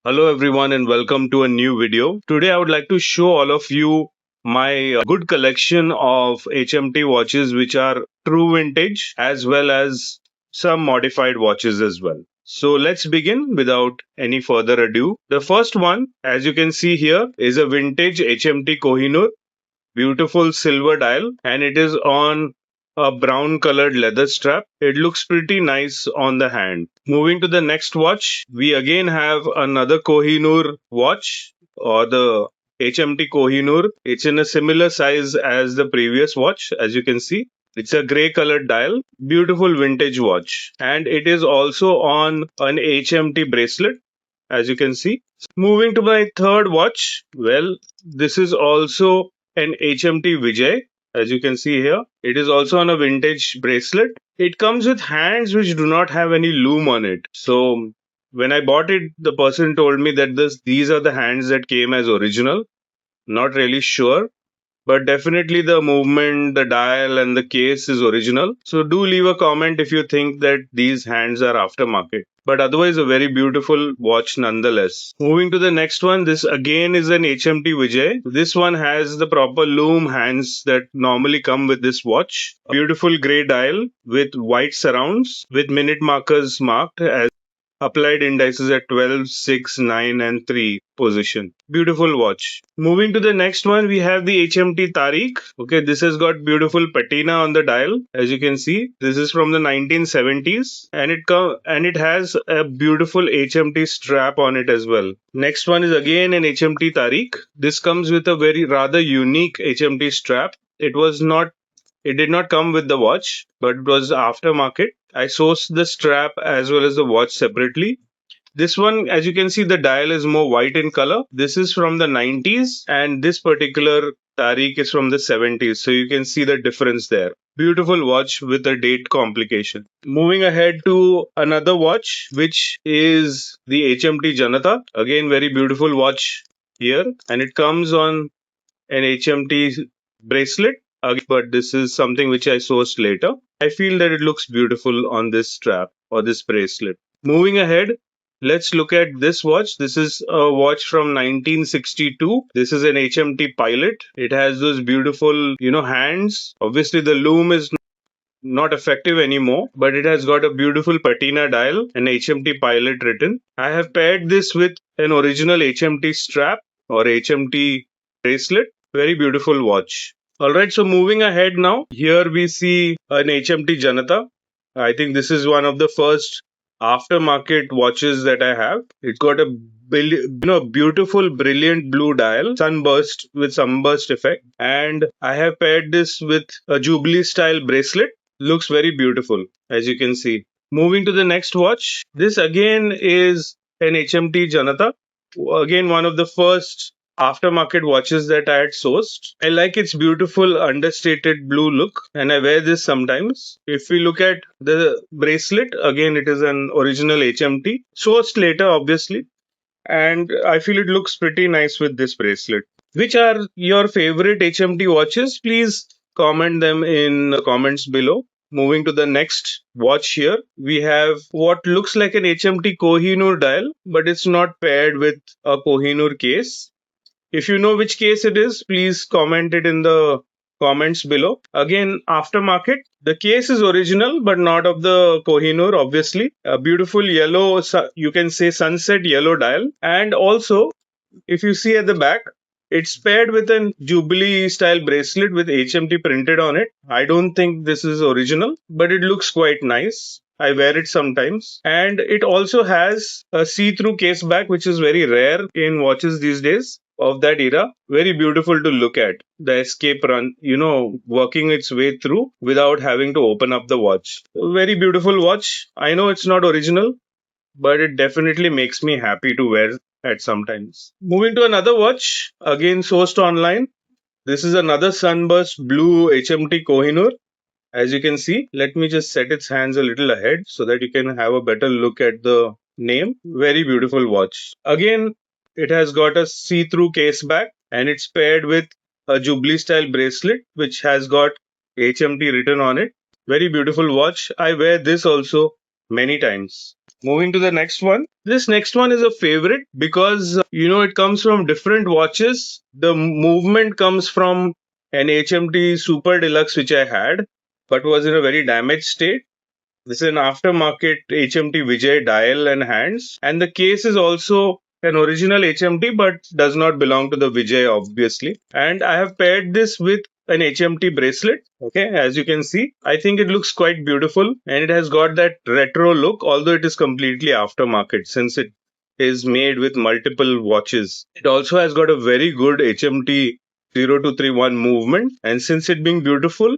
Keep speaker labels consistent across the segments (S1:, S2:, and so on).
S1: Hello everyone and welcome to a new video. Today I would like to show all of you my good collection of HMT watches which are true vintage as well as some modified watches as well. So let's begin without any further ado. The first one, as you can see here, is a vintage HMT Kohinoor, beautiful silver dial, and it is on a brown colored leather strap. It looks pretty nice on the hand. Moving to the next watch, we again have another Kohinoor watch, or the HMT Kohinoor. It's in a similar size as the previous watch, as you can see. It's a grey colored dial, beautiful vintage watch, and it is also on an HMT bracelet, as you can see. Moving to my third watch, well, this is also an HMT Vijay, as you can see here. It is also on a vintage bracelet. It comes with hands which do not have any loom on it. So when I bought it, the person told me that these are the hands that came as original. Not really sure, but definitely the movement, the dial and the case is original. So do leave a comment if you think that these hands are aftermarket. But otherwise a very beautiful watch nonetheless. Moving to the next one, this again is an HMT Vijay. This one has the proper loom hands that normally come with this watch. Beautiful grey dial with white surrounds with minute markers marked as applied indices at 12, 6, 9 and 3 position. Beautiful watch. Moving to the next one, we have the HMT Tariq. Okay, this has got beautiful patina on the dial, as you can see. This is from the 1970s, and it has a beautiful HMT strap on it as well. Next one is again an HMT Tariq. This comes with a very rather unique HMT strap. It did not come with the watch, but it was aftermarket. I sourced the strap as well as the watch separately. This one, as you can see, the dial is more white in color. This is from the 90s, and this particular Tariq is from the 70s. So you can see the difference there. Beautiful watch with a date complication. Moving ahead to another watch, which is the HMT Janata. Again, very beautiful watch here, and it comes on an HMT bracelet, but this is something which I sourced later. I feel that it looks beautiful on this strap or this bracelet. Moving ahead, let's look at this watch. This is a watch from 1962. This is an HMT Pilot. It has those beautiful, hands. Obviously, the loom is not effective anymore, but it has got a beautiful patina dial and HMT Pilot written. I have paired this with an original HMT strap or HMT bracelet. Very beautiful watch. Alright, so moving ahead now, here we see an HMT Janata. I think this is one of the first aftermarket watches that I have. It's got a beautiful brilliant blue dial, sunburst with sunburst effect, and I have paired this with a Jubilee style bracelet. Looks very beautiful, as you can see. Moving to the next watch, this again is an HMT Janata. Again, one of the first aftermarket watches that I had sourced. I like its beautiful understated blue look, and I wear this sometimes. If we look at the bracelet, again it is an original HMT, sourced later obviously, and I feel it looks pretty nice with this bracelet. Which are your favorite HMT watches? Please comment them in the comments below. Moving to the next watch here, we have what looks like an HMT Kohinoor dial, but it's not paired with a Kohinoor case. If you know which case it is, please comment it in the comments below. Again, aftermarket. The case is original, but not of the Kohinoor, obviously. A beautiful yellow, you can say sunset yellow dial. And also, if you see at the back, it's paired with a Jubilee style bracelet with HMT printed on it. I don't think this is original, but it looks quite nice. I wear it sometimes. And it also has a see-through case back, which is very rare in watches these days of that era. Very beautiful to look at. The escape run, working its way through without having to open up the watch. Very beautiful watch. I know it's not original, but it definitely makes me happy to wear at sometimes. Moving to another watch, again sourced online. This is another sunburst blue HMT Kohinoor. As you can see, let me just set its hands a little ahead so that you can have a better look at the name. Very beautiful watch. Again, it has got a see-through case back, and it's paired with a Jubilee style bracelet which has got HMT written on it. Very beautiful watch. I wear this also many times. Moving to the next one. This next one is a favorite because it comes from different watches. The movement comes from an HMT Super Deluxe which I had, but was in a very damaged state. This is an aftermarket HMT Vijay dial and hands, and the case is also an original HMT but does not belong to the Vijay, obviously. And I have paired this with an HMT bracelet. Okay, as you can see, I think it looks quite beautiful and it has got that retro look, although it is completely aftermarket since it is made with multiple watches. It also has got a very good HMT 0231 movement, and since it being beautiful,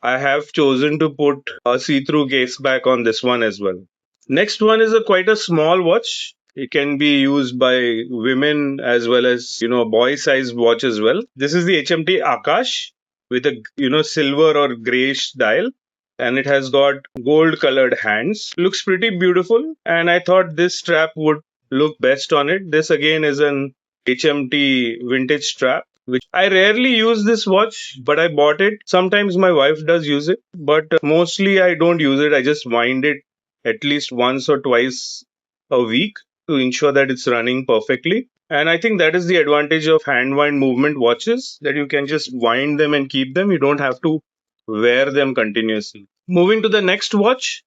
S1: I have chosen to put a see-through case back on this one as well. Next one is a quite a small watch. It can be used by women as well as boy sized watch as well. This is the HMT Akash with a silver or grayish dial, and it has got gold colored hands. Looks pretty beautiful, and I thought this strap would look best on it. This again is an HMT vintage strap, which I rarely use this watch, but I bought it. Sometimes my wife does use it, but mostly I don't use it. I just wind it at least once or twice a week to ensure that it's running perfectly. And I think that is the advantage of hand wind movement watches, that you can just wind them and keep them. You don't have to wear them continuously. Moving to the next watch,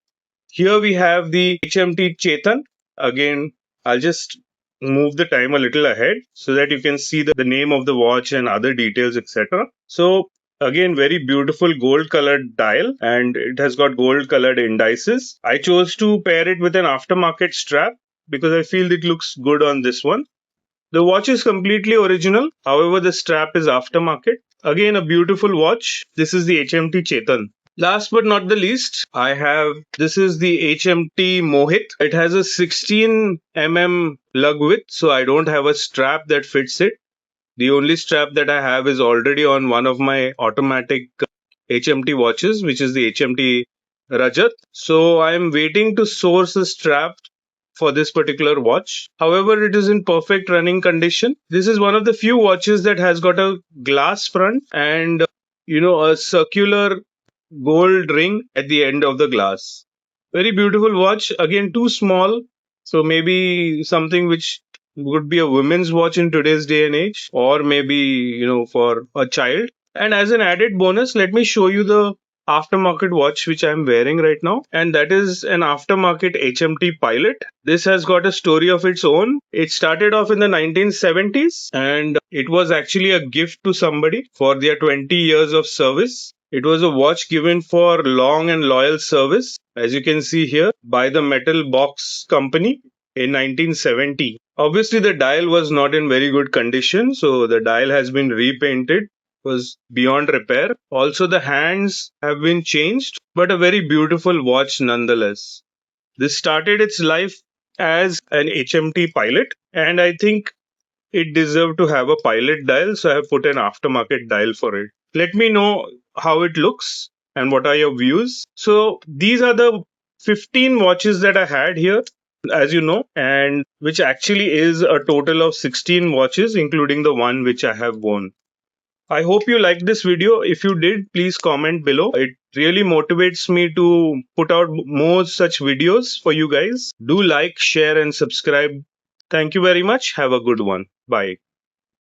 S1: here we have the HMT Chetan. Again, I'll just move the time a little ahead so that you can see the name of the watch and other details, etc. So again, very beautiful gold colored dial, and it has got gold colored indices. I chose to pair it with an aftermarket strap because I feel it looks good on this one. The watch is completely original, however the strap is aftermarket. Again, a beautiful watch. This is the HMT Chetan. Last but not the least, this is the HMT Mohit. It has a 16 lug width, so I don't have a strap that fits it. The only strap that I have is already on one of my automatic HMT watches, which is the HMT Rajat. So I am waiting to source a strap for this particular watch. However, it is in perfect running condition. This is one of the few watches that has got a glass front and a circular gold ring at the end of the glass. Very beautiful watch. Again, too small. So maybe something which would be a women's watch in today's day and age, or maybe, for a child. And as an added bonus, let me show you the aftermarket watch which I'm wearing right now, and that is an aftermarket HMT Pilot. This has got a story of its own. It started off in the 1970s, and it was actually a gift to somebody for their 20 years of service. It was a watch given for long and loyal service, as you can see here, by the Metal Box Company in 1970. Obviously, the dial was not in very good condition, so the dial has been repainted, was beyond repair. Also, the hands have been changed, but a very beautiful watch nonetheless. This started its life as an HMT Pilot, and I think it deserved to have a pilot dial, so I have put an aftermarket dial for it. Let me know how it looks and what are your views. So these are the 15 watches that I had here, as you know, and which actually is a total of 16 watches, including the one which I have worn. I hope you liked this video. If you did, please comment below. It really motivates me to put out more such videos for you guys. Do like, share, and subscribe. Thank you very much. Have a good one. Bye.